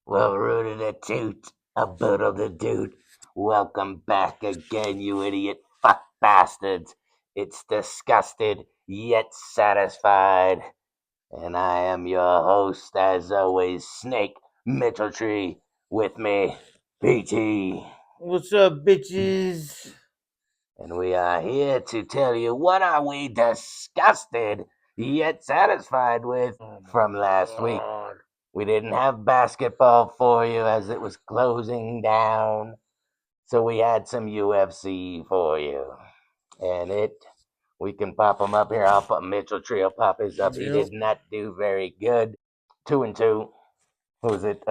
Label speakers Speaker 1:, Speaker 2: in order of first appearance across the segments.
Speaker 1: Well, rooted a toot, a boodle a doot. Welcome back again, you idiot fuck bastards. It's disgusted yet satisfied. And I am your host, as always, Snake Mitcheltree. With me, PT.
Speaker 2: What's up, bitches?
Speaker 1: And we are here to tell you what are we disgusted yet satisfied with
Speaker 2: Oh my
Speaker 1: from last week.
Speaker 2: god.
Speaker 1: We didn't have basketball for you as it was closing down, so we had some UFC for you. And we can pop them up here. I'll put Mitchell Trio pop his up. He
Speaker 2: Yep.
Speaker 1: did not do very good. 2-2. Who was it?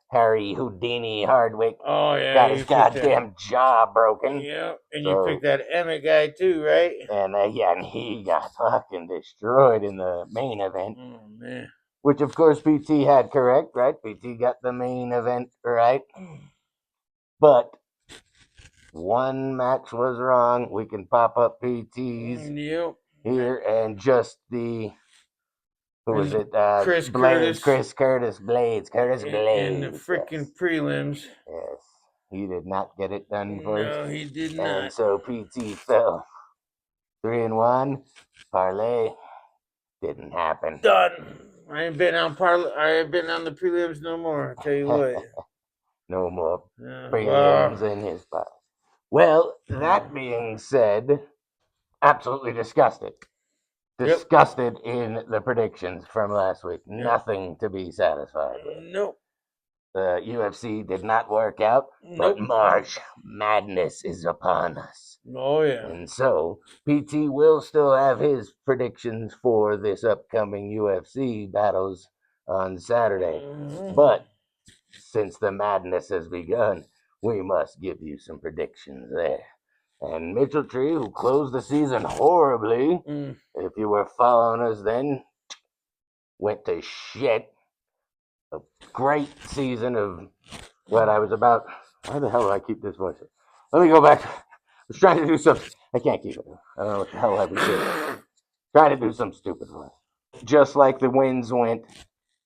Speaker 1: Harry Houdini Hardwick
Speaker 2: Oh yeah,
Speaker 1: got his
Speaker 2: you picked that.
Speaker 1: goddamn jaw broken.
Speaker 2: Yep, and you picked
Speaker 1: So,
Speaker 2: that Emmett guy too, right?
Speaker 1: and he got fucking destroyed in the main event.
Speaker 2: Oh man.
Speaker 1: Which, of course, PT had correct, right? PT got the main event right. But one match was wrong. We can pop up PTs
Speaker 2: Yep.
Speaker 1: here and just the who was
Speaker 2: And
Speaker 1: it?
Speaker 2: Chris
Speaker 1: Blades,
Speaker 2: Curtis
Speaker 1: Chris Curtis Blades, Curtis
Speaker 2: in the
Speaker 1: Blades.
Speaker 2: freaking prelims.
Speaker 1: Yes. He did not get it done for us,
Speaker 2: No, he did
Speaker 1: and
Speaker 2: not.
Speaker 1: so PT fell 3-1. Parlay didn't happen.
Speaker 2: Done. I ain't been on the prelims no more. I tell you what.
Speaker 1: No more
Speaker 2: Well,
Speaker 1: prelims in his spot. Well, that being said, absolutely disgusted.
Speaker 2: yep.
Speaker 1: Disgusted in the predictions from last week.
Speaker 2: Yep.
Speaker 1: Nothing to be satisfied with.
Speaker 2: Nope.
Speaker 1: The UFC did not work out, but
Speaker 2: Nope.
Speaker 1: March Madness is upon us.
Speaker 2: Oh yeah.
Speaker 1: And so, PT will still have his predictions for this upcoming UFC battles on Saturday.
Speaker 2: Mhm.
Speaker 1: But since the madness has begun, we must give you some predictions there. And Mitchell Tree, who closed the season horribly,
Speaker 2: Mm.
Speaker 1: if you were following us then, went to shit. A great season of what I was about. Why the hell do I keep this voice? Let me go back. I was trying to do something. I can't keep it. I don't know what the hell I was doing. Trying to do some stupid voice. Just like the wins went,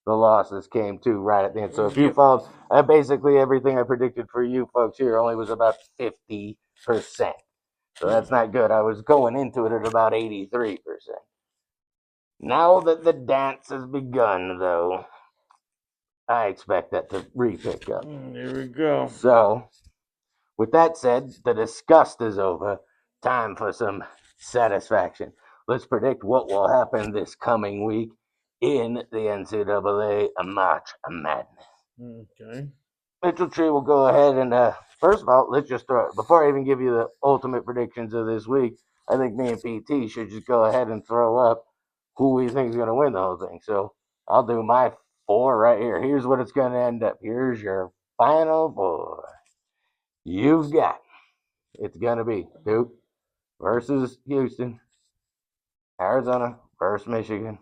Speaker 1: the losses came too right at the end. So if you
Speaker 2: Yep.
Speaker 1: followed, basically everything I predicted for you folks here only was about 50%. So that's not good. I was going into it at about 83%. Now that the dance has begun, though, I expect that to re-pick up.
Speaker 2: There we go.
Speaker 1: So, with that said, the disgust is over. Time for some satisfaction. Let's predict what will happen this coming week in the NCAA March Madness.
Speaker 2: Okay.
Speaker 1: Mitchell Tree will go ahead and, first of all, let's just throw it. Before I even give you the ultimate predictions of this week, I think me and PT should just go ahead and throw up who we think is going to win the whole thing. So I'll do my four right here. Here's what it's going to end up. Here's your final four. You've got it's going to be Duke versus Houston, Arizona versus Michigan,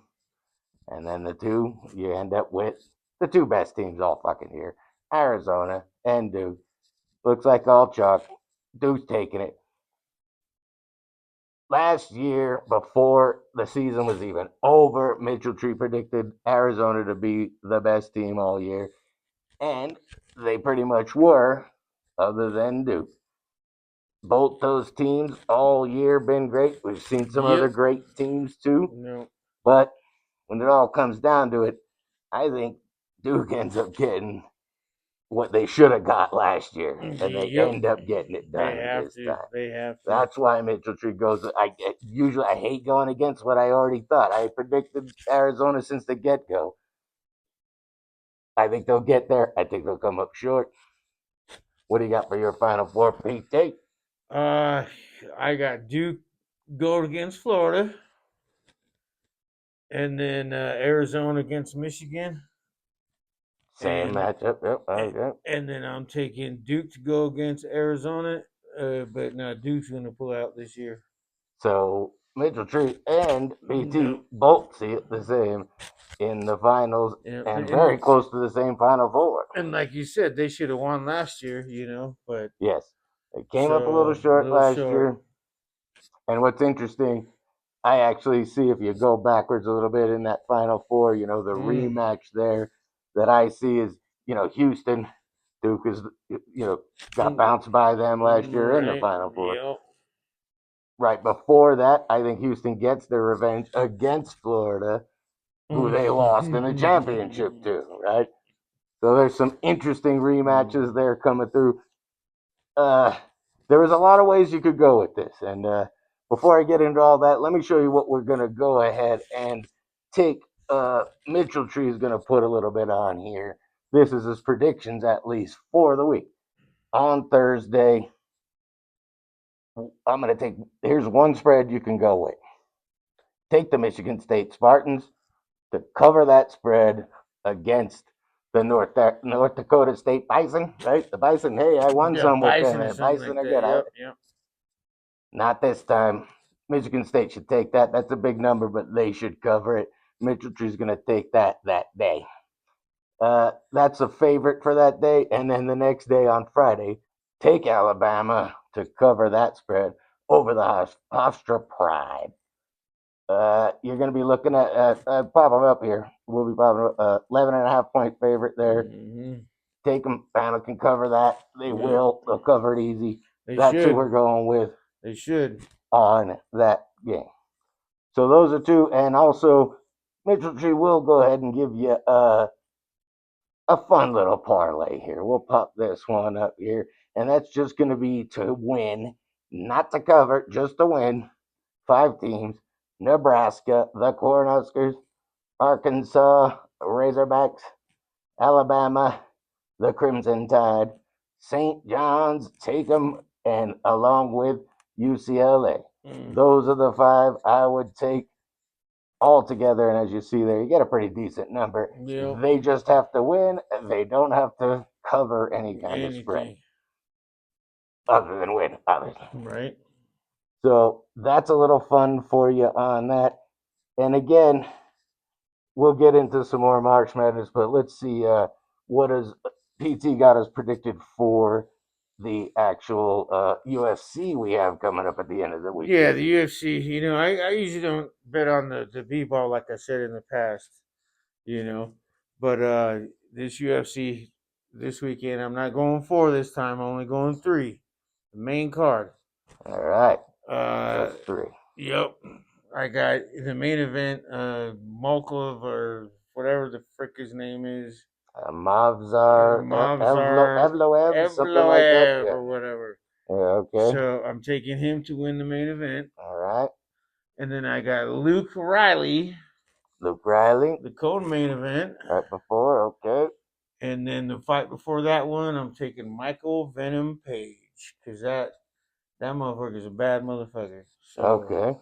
Speaker 1: and then the two you end up with the two best teams all fucking here, Arizona and Duke. Looks like all chalk. Duke's taking it. Last year, before the season was even over, Mitchell Tree predicted Arizona to be the best team all year, and they pretty much were, other than Duke. Both those teams all year been great. We've seen some other
Speaker 2: Yep.
Speaker 1: great teams too,
Speaker 2: No.
Speaker 1: but when it all comes down to it, I think Duke ends up getting what they should have got last year, and they
Speaker 2: Yep.
Speaker 1: end up getting it
Speaker 2: They
Speaker 1: done
Speaker 2: have
Speaker 1: this
Speaker 2: to.
Speaker 1: time.
Speaker 2: They have to.
Speaker 1: That's why Mitchell Tree goes. I hate going against what I already thought. I predicted Arizona since the get go. I think they'll get there. I think they'll come up short. What do you got for your final four, PT?
Speaker 2: Uh, I got Duke go against Florida, and then Arizona against Michigan,
Speaker 1: Same
Speaker 2: and
Speaker 1: matchup. Yep. Okay.
Speaker 2: and then I'm taking Duke to go against Arizona. But now Duke's going to pull out this year.
Speaker 1: So Mitchell Tree and PT
Speaker 2: No.
Speaker 1: both see it the same in the finals
Speaker 2: Yeah,
Speaker 1: and very close to the same final four.
Speaker 2: and like you said, they should have won last year, but
Speaker 1: Yes, they came up a little
Speaker 2: so a
Speaker 1: short
Speaker 2: little
Speaker 1: last
Speaker 2: short.
Speaker 1: year. And what's interesting, I actually see if you go backwards a little bit in that final four, the
Speaker 2: Mm.
Speaker 1: rematch there that I see is Houston, Duke is got bounced by them last year in the
Speaker 2: Right.
Speaker 1: Final Four.
Speaker 2: Yep.
Speaker 1: Right before that, I think Houston gets their revenge against Florida, who they lost in the championship to. Right. So there's some interesting rematches there coming through. Uh, there was a lot of ways you could go with this, and before I get into all that, let me show you what we're gonna go ahead and take. Mitchell Tree is gonna put a little bit on here. This is his predictions, at least for the week. On Thursday, I'm gonna take. Here's one spread you can go with. Take the Michigan State Spartans to cover that spread against the North Dakota State Bison, right? The Bison, hey, I won
Speaker 2: Yeah,
Speaker 1: some with them.
Speaker 2: Bison or
Speaker 1: The
Speaker 2: something
Speaker 1: Bison
Speaker 2: like
Speaker 1: are
Speaker 2: that.
Speaker 1: good.
Speaker 2: Yep. Yep.
Speaker 1: Not this time. Michigan State should take that. That's a big number, but they should cover it. Mitchell Tree's going to take that day. That's a favorite for that day. And then the next day on Friday, take Alabama to cover that spread over the Hofstra Pride. You're going to be looking at pop them up here. We'll be popping up 11.5 point favorite there.
Speaker 2: Mm-hmm.
Speaker 1: Take them. Bama can cover that. They
Speaker 2: Yep.
Speaker 1: will. They'll cover it easy.
Speaker 2: They
Speaker 1: That's who
Speaker 2: should.
Speaker 1: we're going with
Speaker 2: They should.
Speaker 1: on that game. So those are two, and also Mitchell Tree will go ahead and give you a fun little parlay here. We'll pop this one up here, and that's just going to be to win, not to cover, just to win. 5 teams: Nebraska, the Cornhuskers, Arkansas, Razorbacks, Alabama, the Crimson Tide, St. John's, take them, and along with UCLA. Those are the 5 I would take all together. And as you see there, you get a pretty decent number.
Speaker 2: Yep.
Speaker 1: They just have to win. They don't have to cover any kind of spread
Speaker 2: Anything.
Speaker 1: other than win, obviously.
Speaker 2: Right.
Speaker 1: So that's a little fun for you on that. And again, we'll get into some more March Madness, but let's see what has PT got us predicted for the actual UFC we have coming up at the end of the week
Speaker 2: Yeah,
Speaker 1: here.
Speaker 2: the UFC. I usually don't bet on the b-ball like I said in the past. You know, but this UFC this weekend, I'm not going 4 this time. I'm only going 3. The main card.
Speaker 1: All right,
Speaker 2: Uh,
Speaker 1: those 3.
Speaker 2: yep. I got the main event. Molkov or whatever the frick his name is.
Speaker 1: Mavzar,
Speaker 2: Mavzar
Speaker 1: Evloev, something like that.
Speaker 2: Evloev
Speaker 1: Yeah.
Speaker 2: or whatever.
Speaker 1: Yeah. Okay.
Speaker 2: So I'm taking him to win the main event.
Speaker 1: All right.
Speaker 2: And then I got Luke Riley,
Speaker 1: Luke Riley,
Speaker 2: the co-main event.
Speaker 1: right before. Okay.
Speaker 2: And then the fight before that one, I'm taking Michael Venom Page because that motherfucker's a bad motherfucker. So,
Speaker 1: Okay.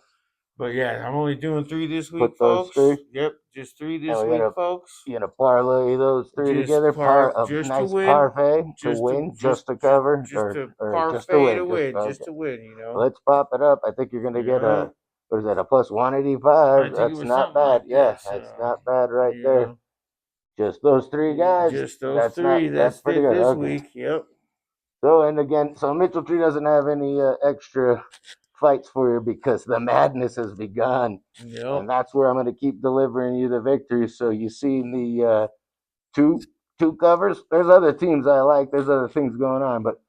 Speaker 2: but yeah, I'm only doing 3 this week,
Speaker 1: Put those
Speaker 2: folks.
Speaker 1: 3,
Speaker 2: Yep, just 3
Speaker 1: and
Speaker 2: this
Speaker 1: we're
Speaker 2: week,
Speaker 1: gonna
Speaker 2: folks.
Speaker 1: parlay those 3 together. A
Speaker 2: Just to
Speaker 1: nice
Speaker 2: win,
Speaker 1: parfait to win, just to cover,
Speaker 2: just to
Speaker 1: or just to
Speaker 2: parfait to
Speaker 1: win. Just
Speaker 2: win, just
Speaker 1: okay.
Speaker 2: to win. You know.
Speaker 1: Let's pop it up. I think you're gonna get
Speaker 2: Yeah,
Speaker 1: a what is that? A plus 185.
Speaker 2: I think it
Speaker 1: That's
Speaker 2: was
Speaker 1: not
Speaker 2: something
Speaker 1: bad.
Speaker 2: like
Speaker 1: Yeah,
Speaker 2: that.
Speaker 1: that's
Speaker 2: So,
Speaker 1: not bad right there.
Speaker 2: yeah,
Speaker 1: Just those 3 guys.
Speaker 2: just those
Speaker 1: That's
Speaker 2: That's
Speaker 1: pretty
Speaker 2: it
Speaker 1: good.
Speaker 2: this
Speaker 1: Okay.
Speaker 2: week. Yep.
Speaker 1: So and again, so Mitchell Tree doesn't have any extra fights for you because the madness has begun,
Speaker 2: Yep.
Speaker 1: and that's where I'm going to keep delivering you the victories. So you see the two two covers. There's other teams I like. There's other things going on, but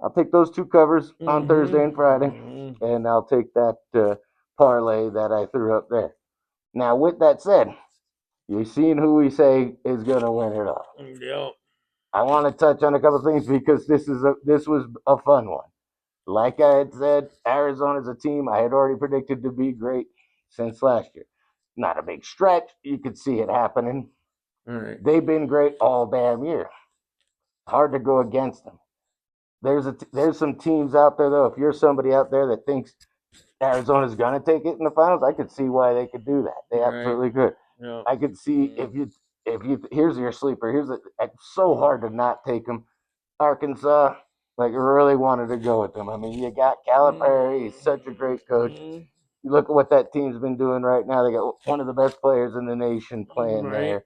Speaker 1: I'll take those 2 covers on Thursday and Friday,
Speaker 2: Mm-hmm.
Speaker 1: and I'll take that parlay that I threw up there. Now, with that said, you've seen who we say is going to win it all.
Speaker 2: Yep.
Speaker 1: I want to touch on a couple things because this was a fun one. Like I had said, Arizona's a team I had already predicted to be great since last year. Not a big stretch. You could see it happening.
Speaker 2: All right.
Speaker 1: They've been great all damn year. Hard to go against them. There's some teams out there though. If you're somebody out there that thinks Arizona's gonna take it in the finals, I could see why they could do that. They
Speaker 2: Right.
Speaker 1: absolutely could.
Speaker 2: Yep.
Speaker 1: I could see if you here's your sleeper. It's so hard to not take them. Arkansas, like really wanted to go with them. I mean, you got Calipari. He's such a great coach. You look at what that team's been doing right now. They got one of the best players in the nation playing
Speaker 2: Right.
Speaker 1: there.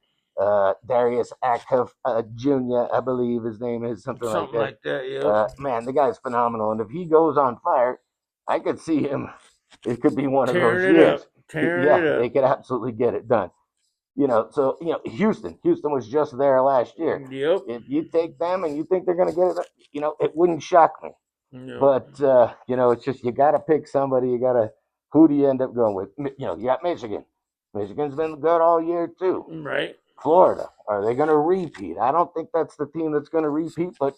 Speaker 1: Darius Akov Jr., I believe his name is something like
Speaker 2: Something
Speaker 1: that.
Speaker 2: like that. Yep.
Speaker 1: Man, the guy's phenomenal. And if he goes on fire, I could see him. It could be one of those
Speaker 2: Tearing it
Speaker 1: years.
Speaker 2: up. Tearing it
Speaker 1: Yeah, they
Speaker 2: up.
Speaker 1: could absolutely get it done. So Houston was just there last year.
Speaker 2: Yep.
Speaker 1: If you take them and you think they're going to get it, it wouldn't shock me.
Speaker 2: Yep.
Speaker 1: But it's just you got to pick somebody. You got to who do you end up going with? You got Michigan. Michigan's been good all year too.
Speaker 2: Right.
Speaker 1: Florida, are they going to repeat? I don't think that's the team that's going to repeat, but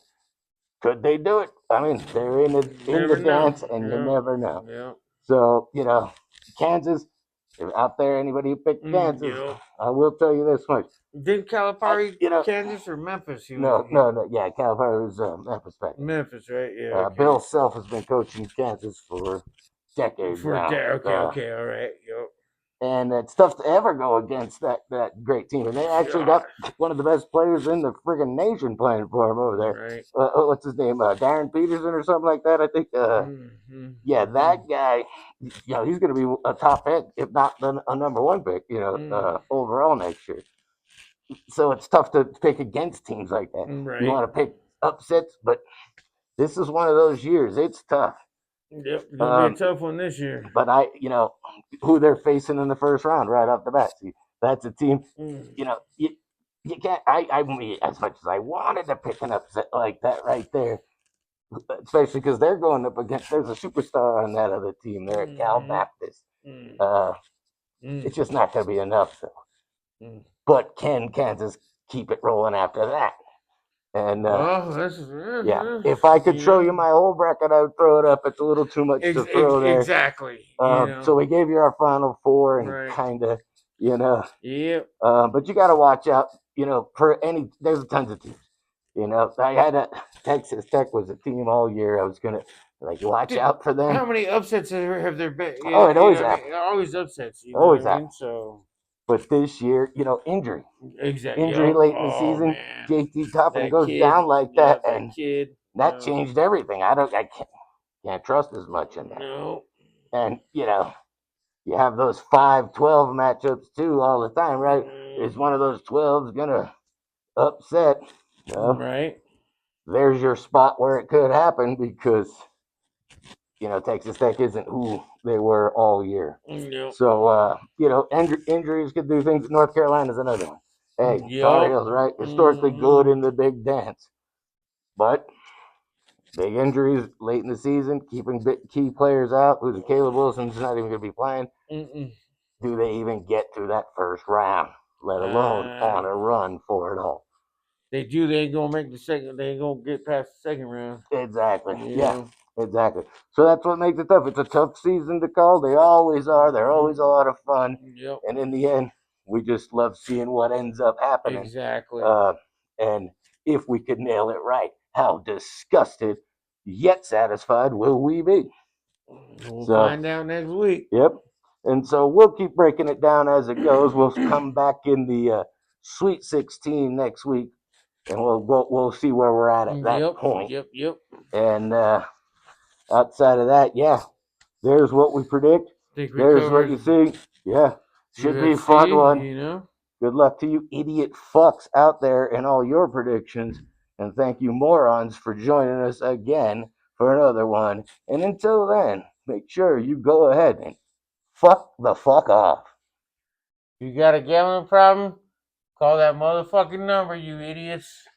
Speaker 1: could they do it? I mean, they're in the
Speaker 2: Never know.
Speaker 1: dance, and you
Speaker 2: Yeah.
Speaker 1: never know.
Speaker 2: Yeah.
Speaker 1: So Kansas, if out there anybody who picked Kansas,
Speaker 2: Yep.
Speaker 1: I will tell you this much.
Speaker 2: Did Calipari
Speaker 1: You know,
Speaker 2: Kansas or Memphis?
Speaker 1: no, yeah, Calipari was Memphis back then.
Speaker 2: Memphis, right? Yeah. Okay.
Speaker 1: Bill Self has been coaching Kansas for decades now.
Speaker 2: Okay. All right. Yep.
Speaker 1: And it's tough to ever go against that great team. And they actually got one of the best players in the friggin' nation playing for him over there.
Speaker 2: Right.
Speaker 1: What's his name? Darren Peterson or something like that, I think. Yeah, that guy, he's going to be a top pick, if not a number one pick, overall next year. So it's tough to pick against teams like that.
Speaker 2: Right.
Speaker 1: You want to pick upsets, but this is one of those years. It's tough.
Speaker 2: Yep, gonna be a tough one this year.
Speaker 1: But who they're facing in the first round right off the bat. See, that's a team. You can't. I mean, as much as I wanted to pick an upset like that right there, especially because they're going up against. There's a superstar on that other team. They're at Cal Baptist. It's just not going to be enough. So. But can Kansas keep it rolling after that? And yeah, if I could show you my whole bracket, I would throw it up. It's a little too much to throw there.
Speaker 2: Exactly.
Speaker 1: So we gave you our final four and kind of,
Speaker 2: Yep.
Speaker 1: But you got to watch out, for there's tons of teams. I had Texas Tech was a team all year. I was gonna watch out for them.
Speaker 2: How many upsets have there been?
Speaker 1: It always happens.
Speaker 2: Always upsets.
Speaker 1: Always happens.
Speaker 2: So.
Speaker 1: But this year, injury.
Speaker 2: Exactly.
Speaker 1: Injury late in the season.
Speaker 2: Man.
Speaker 1: JT Toppin goes down like that, and that
Speaker 2: No.
Speaker 1: changed everything. I can't trust as much in that.
Speaker 2: No.
Speaker 1: And you have those 5-12 matchups too all the time, right? Is one of those 12s gonna upset?
Speaker 2: Right.
Speaker 1: There's your spot where it could happen because Texas Tech isn't who they were all year.
Speaker 2: Yep.
Speaker 1: So injuries could do things. North Carolina's another one. Hey, Tar Heels, right? Historically good in the big dance, but big injuries late in the season, keeping key players out. Who's Caleb Wilson's not even going to be playing. Do they even get through that first round, let alone on a run for it all?
Speaker 2: They do. They ain't gonna make the second. They ain't gonna get past the second round.
Speaker 1: Exactly. Yeah. Exactly. So that's what makes it tough. It's a tough season to call. They always are. They're always a lot of fun.
Speaker 2: Yep.
Speaker 1: And in the end, we just love seeing what ends up happening.
Speaker 2: Exactly.
Speaker 1: And if we could nail it right, how disgusted yet satisfied will we be?
Speaker 2: We'll find out next week.
Speaker 1: Yep. And so we'll keep breaking it down as it goes. We'll come back in the Sweet 16 next week, and we'll see where we're at that point.
Speaker 2: Yep.
Speaker 1: And outside of that, there's what we predict. There's what you see. Yeah, should be a fun one. Good luck to you idiot fucks out there in all your predictions. And thank you morons for joining us again for another one. And until then, make sure you go ahead and fuck the fuck off.
Speaker 2: You got a gambling problem? Call that motherfucking number, you idiots.